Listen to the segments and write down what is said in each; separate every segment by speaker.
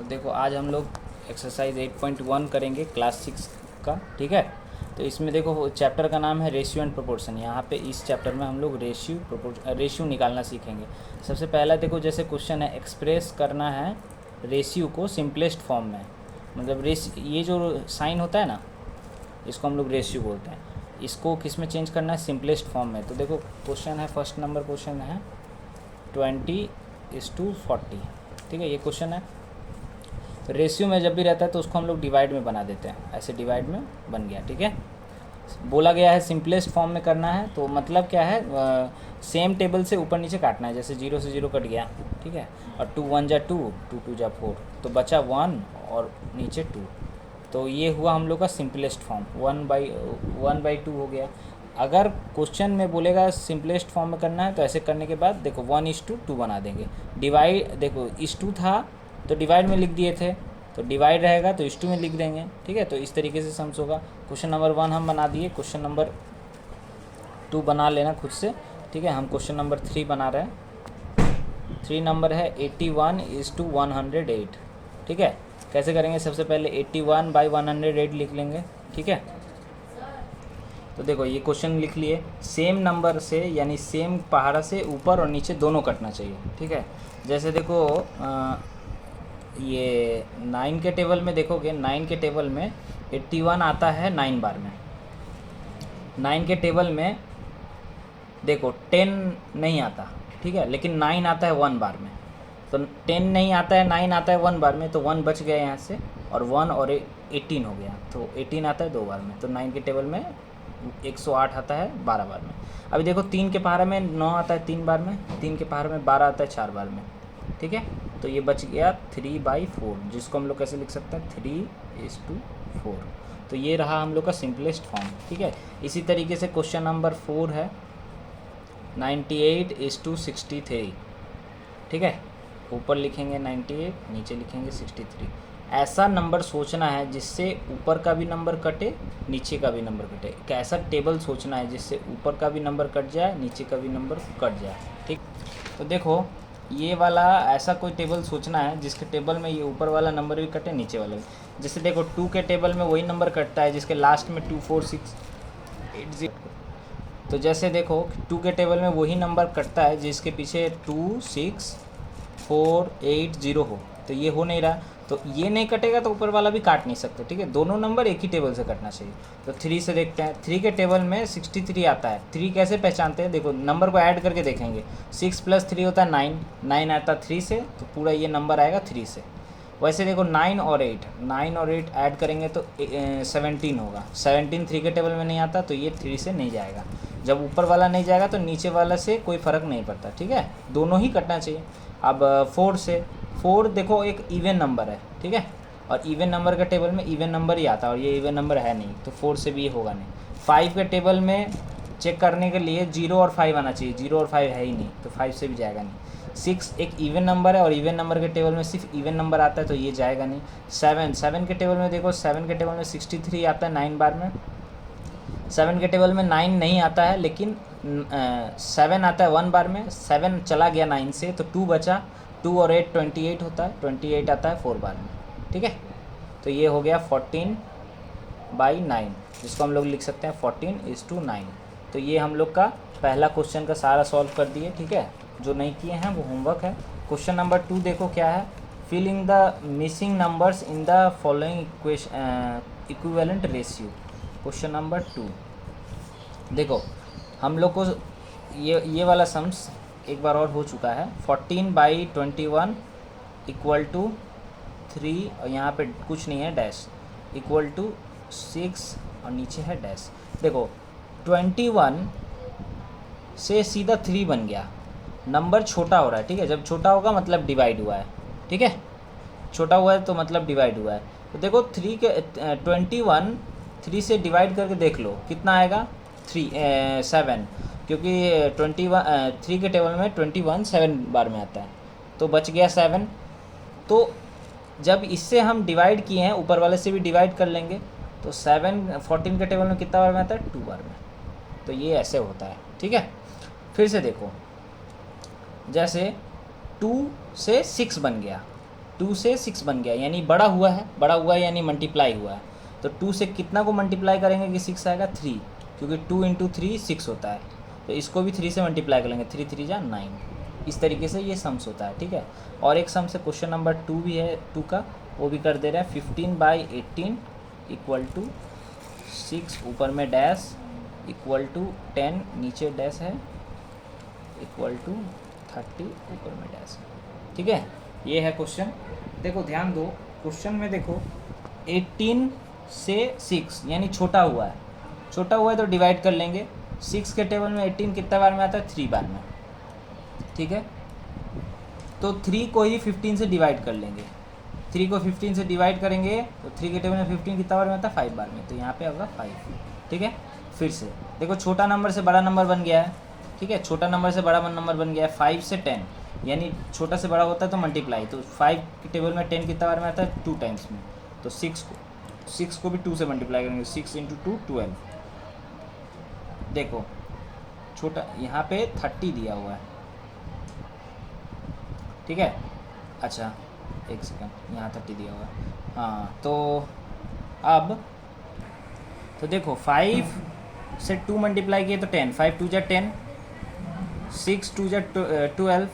Speaker 1: तो देखो आज हम लोग एक्सरसाइज 8.1 करेंगे क्लास 6 का, ठीक है। तो इसमें देखो चैप्टर का नाम है रेशियो एंड प्रोपोर्शन। यहाँ पे इस चैप्टर में हम लोग रेशियो निकालना सीखेंगे। सबसे पहला देखो जैसे क्वेश्चन है, एक्सप्रेस करना है रेशियो को सिंपलेस्ट फॉर्म में। मतलब ये जो साइन होता है ना, इसको हम लोग रेशियो बोलते हैं। इसको किस में चेंज करना है? सिंपलेस्ट फॉर्म में। तो देखो क्वेश्चन है, फर्स्ट नंबर क्वेश्चन है 20:40, ठीक है, ये क्वेश्चन है। रेशियो में जब भी रहता है तो उसको हम लोग डिवाइड में बना देते हैं, ऐसे डिवाइड में बन गया, ठीक है। बोला गया है सिंपलेस्ट फॉर्म में करना है, तो मतलब क्या है, सेम टेबल से ऊपर नीचे काटना है। जैसे 0 से 0 कट गया, ठीक है, और 2 1 जा 2, 2 2 जा 4, तो बचा 1 और नीचे 2। तो ये हुआ हम लोग का सिंपलेस्ट फॉर्म, 1/2 हो गया। अगर क्वेश्चन में बोलेगा सिंपलेस्ट फॉर्म में करना है तो ऐसे करने के बाद देखो 1:2 बना देंगे। डिवाइड देखो इस 2 था तो डिवाइड में लिख दिए थे, तो डिवाइड रहेगा तो इस 2 में लिख देंगे, ठीक है। तो इस तरीके से सम्स होगा। क्वेश्चन नंबर 1 हम बना दिए, क्वेश्चन नंबर 2 बना लेना खुद से, ठीक है। हम क्वेश्चन नंबर 3 बना रहे हैं। 3 नंबर है 81:108, ठीक है। कैसे करेंगे? सबसे पहले 81/108 लिख लेंगे, ठीक है। तो देखो ये क्वेश्चन लिख लिए, सेम नंबर से यानी सेम पहाड़ा से ऊपर और नीचे दोनों कटना चाहिए, ठीक है। जैसे देखो ये 9 के टेबल में देखोगे, 9 के टेबल में 81 आता है 9 बार में। 9 के टेबल में देखो 10 नहीं आता, ठीक है, लेकिन 9 आता है 1 बार में। तो 10 नहीं आता है, 9 आता है 1 बार में, तो 1 बच गया यहाँ से, और 1 और 18 हो गया, तो 18 आता है 2 बार में। तो 9 के टेबल में 108 आता है 12 बार में। अभी देखो 3 के पहाड़ा में 9 आता है 3 बार में, 3 के पहाड़ में 12 आता है 4 बार में, ठीक है। तो ये बच गया 3/4, जिसको हम लोग कैसे लिख सकते हैं? 3:4। तो ये रहा हम लोग का सिंपलेस्ट फॉर्म, ठीक है। इसी तरीके से क्वेश्चन नंबर 4 है 98:63, ठीक है। ऊपर लिखेंगे 98, नीचे लिखेंगे 63। ऐसा नंबर सोचना है जिससे ऊपर का भी नंबर कटे, नीचे का भी नंबर कटे। एक ऐसा टेबल सोचना है जिससे ऊपर का भी नंबर कट जाए, नीचे का भी नंबर कट जाए, ठीक। तो देखो ये वाला ऐसा कोई टेबल सोचना है जिसके टेबल में ये ऊपर वाला नंबर भी कटे, नीचे वाला भी। जैसे देखो 2 के टेबल में वही नंबर कटता है जिसके लास्ट में 2 4 6 8 0। तो जैसे देखो 2 के टेबल में वही नंबर कटता है जिसके पीछे 2 6 4 8 0 हो। तो ये हो नहीं रहा, तो ये नहीं कटेगा तो ऊपर वाला भी काट नहीं सकते, ठीक है। दोनों नंबर एक ही टेबल से कटना चाहिए। तो 3 से देखते हैं। 3 के टेबल में 63 आता है। 3 कैसे पहचानते हैं? देखो नंबर को ऐड करके देखेंगे। 6 + 3 होता है 9, 9 आता है 3 से, तो पूरा ये नंबर आएगा 3 से। वैसे देखो 9 और 8 ऐड करेंगे तो 17 होगा। 17 3 के टेबल में नहीं आता, तो ये 3 से नहीं जाएगा। जब ऊपर वाला नहीं जाएगा तो नीचे वाला से कोई फ़र्क नहीं पड़ता, ठीक है, दोनों ही कटना चाहिए। अब 4 देखो एक इवन नंबर है, ठीक है, और इवन नंबर के टेबल में इवन नंबर ही आता है, और ये इवन नंबर है नहीं, तो 4 से भी ये होगा नहीं। 5 के टेबल में चेक करने के लिए 0 और 5 आना चाहिए, 0 और 5 है ही नहीं, तो 5 से भी जाएगा नहीं। 6 एक इवन नंबर है और इवन नंबर के टेबल में सिर्फ इवन नंबर आता है, तो ये जाएगा नहीं। 7 के टेबल में देखो, 7 के टेबल में 63 आता है 9 बार में। 7 के टेबल में 9 नहीं आता है, लेकिन 7 आता है 1 बार में। 7 चला गया 9 से, तो 2 बचा। 2 और 8 28 होता है, 28 आता है 4 बार में, ठीक है। तो ये हो गया 14/9, जिसको हम लोग लिख सकते हैं 14:9। तो ये हम लोग का पहला क्वेश्चन का सारा सॉल्व कर दिए, ठीक है। जो नहीं किए हैं वो होमवर्क है। क्वेश्चन नंबर 2 देखो क्या है, fill in the missing numbers in the following equivalent ratio. Question number 2 देखो, हम लोग को ये वाला सम्स एक बार और हो चुका है। 14/21 = 3, और यहाँ पे कुछ नहीं है, डैश, = 6 और नीचे है डैश। देखो 21 से सीधा 3 बन गया, नंबर छोटा हो रहा है, ठीक है। जब छोटा होगा मतलब डिवाइड हुआ है, ठीक है, छोटा हुआ है तो मतलब डिवाइड हुआ है। तो देखो 21 3 से डिवाइड करके देख लो कितना आएगा, 7, क्योंकि 3 के टेबल में 21 7 बार में आता है, तो बच गया 7। तो जब इससे हम डिवाइड किए हैं, ऊपर वाले से भी डिवाइड कर लेंगे, तो 7 14 के टेबल में कितना बार में आता है? 2 बार में। तो ये ऐसे होता है, ठीक है। फिर से देखो, जैसे 2 से 6 बन गया, 2 से 6 बन गया, यानी बड़ा हुआ है यानी मल्टीप्लाई हुआ है। तो 2 से कितना को मल्टीप्लाई करेंगे कि 6 आएगा? 3, क्योंकि 2 इंटू 3 6 होता है। तो इसको भी 3 से मल्टीप्लाई करेंगे, 3 3 जा 9। इस तरीके से ये सम्स होता है, ठीक है। और एक सम से क्वेश्चन नंबर 2 भी है 2 का, वो भी कर दे रहा है। 15/18 इक्वल टू 6 ऊपर में डैश इक्वल टू 10 नीचे डैश है इक्वल टू 30 ऊपर में डैश है, ठीक है। ये है क्वेश्चन। देखो ध्यान दो, क्वेश्चन में देखो 18 से 6 यानी छोटा हुआ है तो डिवाइड कर लेंगे। 6 के टेबल में 18 कितना बार में आता है? 3 बार में, ठीक है। तो 3 को ही 15 से डिवाइड कर लेंगे। 3 को 15 से डिवाइड करेंगे तो 3 के टेबल में 15 कितना बार में आता है? 5 बार में। तो यहाँ पे होगा 5, ठीक है। फिर से देखो छोटा नंबर से बड़ा नंबर बन गया है, ठीक है। छोटा नंबर से बड़ा नंबर बन गया है। 5 से 10 यानी छोटा से बड़ा होता है तो मल्टीप्लाई। तो 5 के टेबल में 10 कितना बार में आता है? 2 टाइम्स में। तो 6 को भी 2 से मल्टीप्लाई करेंगे। 6 इंटू 2 12। देखो छोटा यहाँ पे 30 दिया हुआ है, ठीक है। अच्छा एक सेकंड, यहाँ 30 दिया हुआ है, हाँ। तो अब तो देखो 5 से 2 मल्टीप्लाई किए तो 10, 5 2 जा 10, 6 2 जा 12।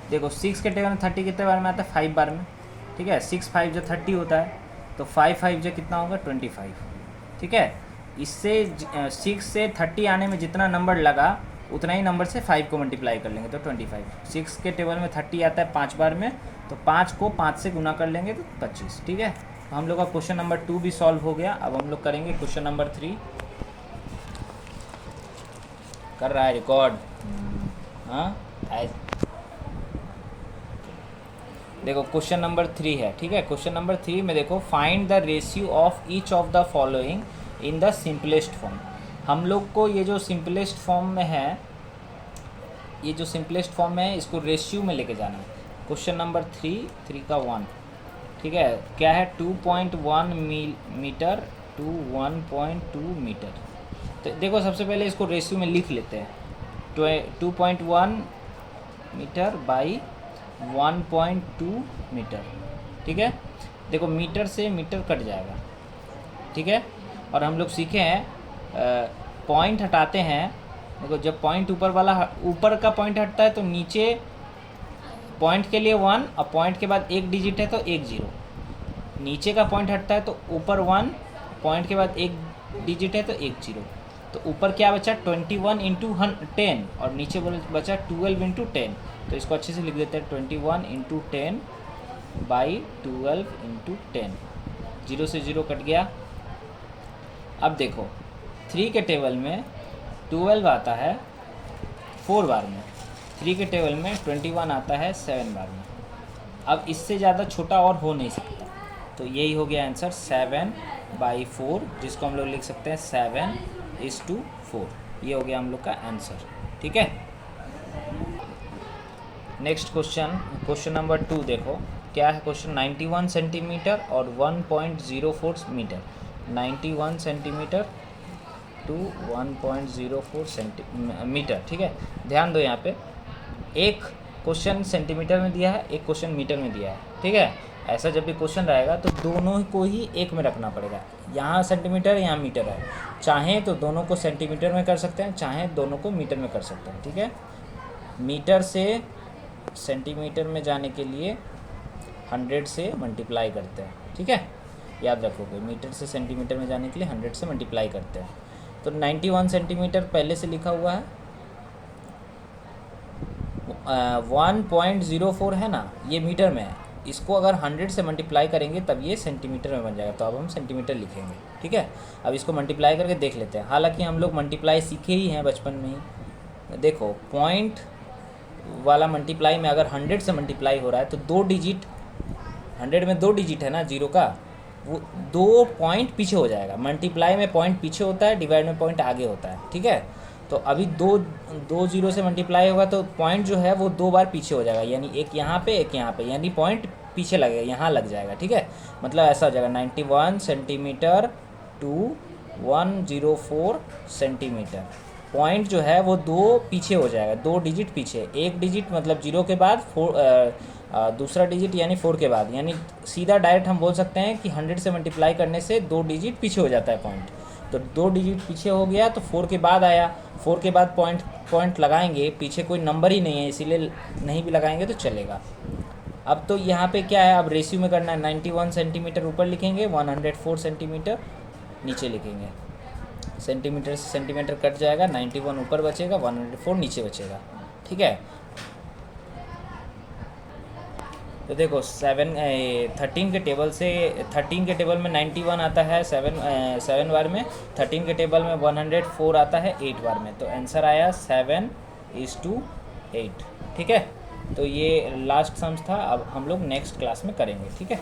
Speaker 1: देखो 6 के टेबल में 30 कितने बार में आता है? 5 बार में, ठीक है। 6 5 जो 30 होता है, तो 5 5 जो कितना होगा? 25, ठीक है। इससे 6 से 30 आने में जितना नंबर लगा उतना ही नंबर से 5 को मल्टीप्लाई कर लेंगे तो 25। 6 के टेबल में 30 आता है 5 बार में, तो 5 को 5 से गुना कर लेंगे तो 25, ठीक है। तो हम लोग का क्वेश्चन नंबर 2 भी सॉल्व हो गया। अब हम लोग करेंगे क्वेश्चन नंबर 3। कर रहा है रिकॉर्ड, हाँ। देखो क्वेश्चन नंबर 3 है, ठीक है। क्वेश्चन नंबर 3 में देखो, find the ratio of each of the following in the simplest form. हम लोग को ये जो सिंपलेस्ट फॉर्म में है, इसको रेशियो में लेके जाना है। क्वेश्चन नंबर 3 का 1, ठीक है। क्या है? 2.1 मीटर टू 1.2 मीटर। तो देखो सबसे पहले इसको रेशियो में लिख लेते हैं। 2.1 मीटर बाई 1.2 मीटर, ठीक है। देखो मीटर से मीटर कट जाएगा, ठीक है। और हम लोग सीखे हैं पॉइंट हटाते हैं। देखो जब पॉइंट ऊपर का पॉइंट हटता है तो नीचे पॉइंट के लिए 1 और पॉइंट के बाद एक डिजिट है तो 1 0। नीचे का पॉइंट हटता है तो ऊपर 1, पॉइंट के बाद एक डिजिट है तो 1 0। तो ऊपर क्या बचा? 21 इंटू 10 और नीचे बचा 12 इंटू 10। तो इसको अच्छे से लिख देते हैं, 21 इंटू 10 बाई 12 इंटू 10। 0 से 0 कट गया। अब देखो 3 के टेबल में 12 आता है 4 बार में, 3 के टेबल में 21 आता है 7 बार में। अब इससे ज़्यादा छोटा और हो नहीं सकता, तो यही हो गया आंसर 7/4, जिसको हम लोग लिख सकते हैं 7:4। ये हो गया हम लोग का आंसर, ठीक है। नेक्स्ट क्वेश्चन नंबर 2 देखो क्या है क्वेश्चन। 91 सेंटीमीटर और 1.04 मीटर। 91 सेंटीमीटर टू 1.04 सेंटीमीटर, ठीक है। ध्यान दो यहाँ पे, एक क्वेश्चन सेंटीमीटर में दिया है, एक क्वेश्चन मीटर में दिया है, ठीक है। ऐसा जब भी क्वेश्चन रहेगा तो दोनों को ही एक में रखना पड़ेगा। यहाँ सेंटीमीटर यहाँ मीटर है, चाहें तो दोनों को सेंटीमीटर में कर सकते हैं, चाहें दोनों को मीटर में कर सकते हैं, ठीक है। मीटर से सेंटीमीटर में जाने के लिए 100 से मल्टीप्लाई करते हैं, ठीक है, याद रखोगे। मीटर से सेंटीमीटर में जाने के लिए 100 से मल्टीप्लाई करते हैं। तो 91 सेंटीमीटर पहले से लिखा हुआ है, 1.04 है ना, ये मीटर में है। इसको अगर 100 से मल्टीप्लाई करेंगे तब ये सेंटीमीटर में बन जाएगा, तो अब हम सेंटीमीटर लिखेंगे, ठीक है। अब इसको मल्टीप्लाई करके देख लेते हैं। हालांकि हम लोग मल्टीप्लाई सीखे ही हैं बचपन में ही। देखो पॉइंट वाला मल्टीप्लाई में अगर 100 से मल्टीप्लाई हो रहा है तो 2 डिजिट, 100 में 2 डिजिट है ना जीरो का, वो 2 पॉइंट पीछे हो जाएगा। मल्टीप्लाई में पॉइंट पीछे होता है, डिवाइड में पॉइंट आगे होता है, ठीक है। तो अभी 2 जीरो से मल्टीप्लाई होगा तो पॉइंट जो है वो 2 बार पीछे हो जाएगा, यानी एक यहाँ पे एक यहाँ पे, यानी पॉइंट पीछे लगेगा, यहाँ लग जाएगा, ठीक है। मतलब ऐसा हो जाएगा 91 सेंटीमीटर टू 104 सेंटीमीटर। पॉइंट जो है वो 2 पीछे हो जाएगा, 2 डिजिट पीछे। एक डिजिट मतलब जीरो के बाद दूसरा डिजिट यानी 4 के बाद, यानी सीधा डायरेक्ट हम बोल सकते हैं कि 100 से मल्टीप्लाई करने से 2 डिजिट पीछे हो जाता है पॉइंट। तो 2 डिजिट पीछे हो गया तो 4 के बाद आया, 4 के बाद पॉइंट लगाएंगे, पीछे कोई नंबर ही नहीं है इसीलिए नहीं भी लगाएंगे तो चलेगा। अब तो यहाँ पे क्या है, अब रेशियो में करना है। 91 सेंटीमीटर ऊपर लिखेंगे, 104 सेंटीमीटर नीचे लिखेंगे। सेंटीमीटर से सेंटीमीटर कट जाएगा, 91 ऊपर बचेगा, 104 नीचे बचेगा। ठीक है, तो देखो 13 के टेबल से 13 के टेबल में 91 आता है 7 बार में, 13 के टेबल में 104 आता है 8 बार में। तो आंसर आया 7:8। ठीक है, तो ये लास्ट सम्स था। अब हम लोग नेक्स्ट क्लास में करेंगे। ठीक है।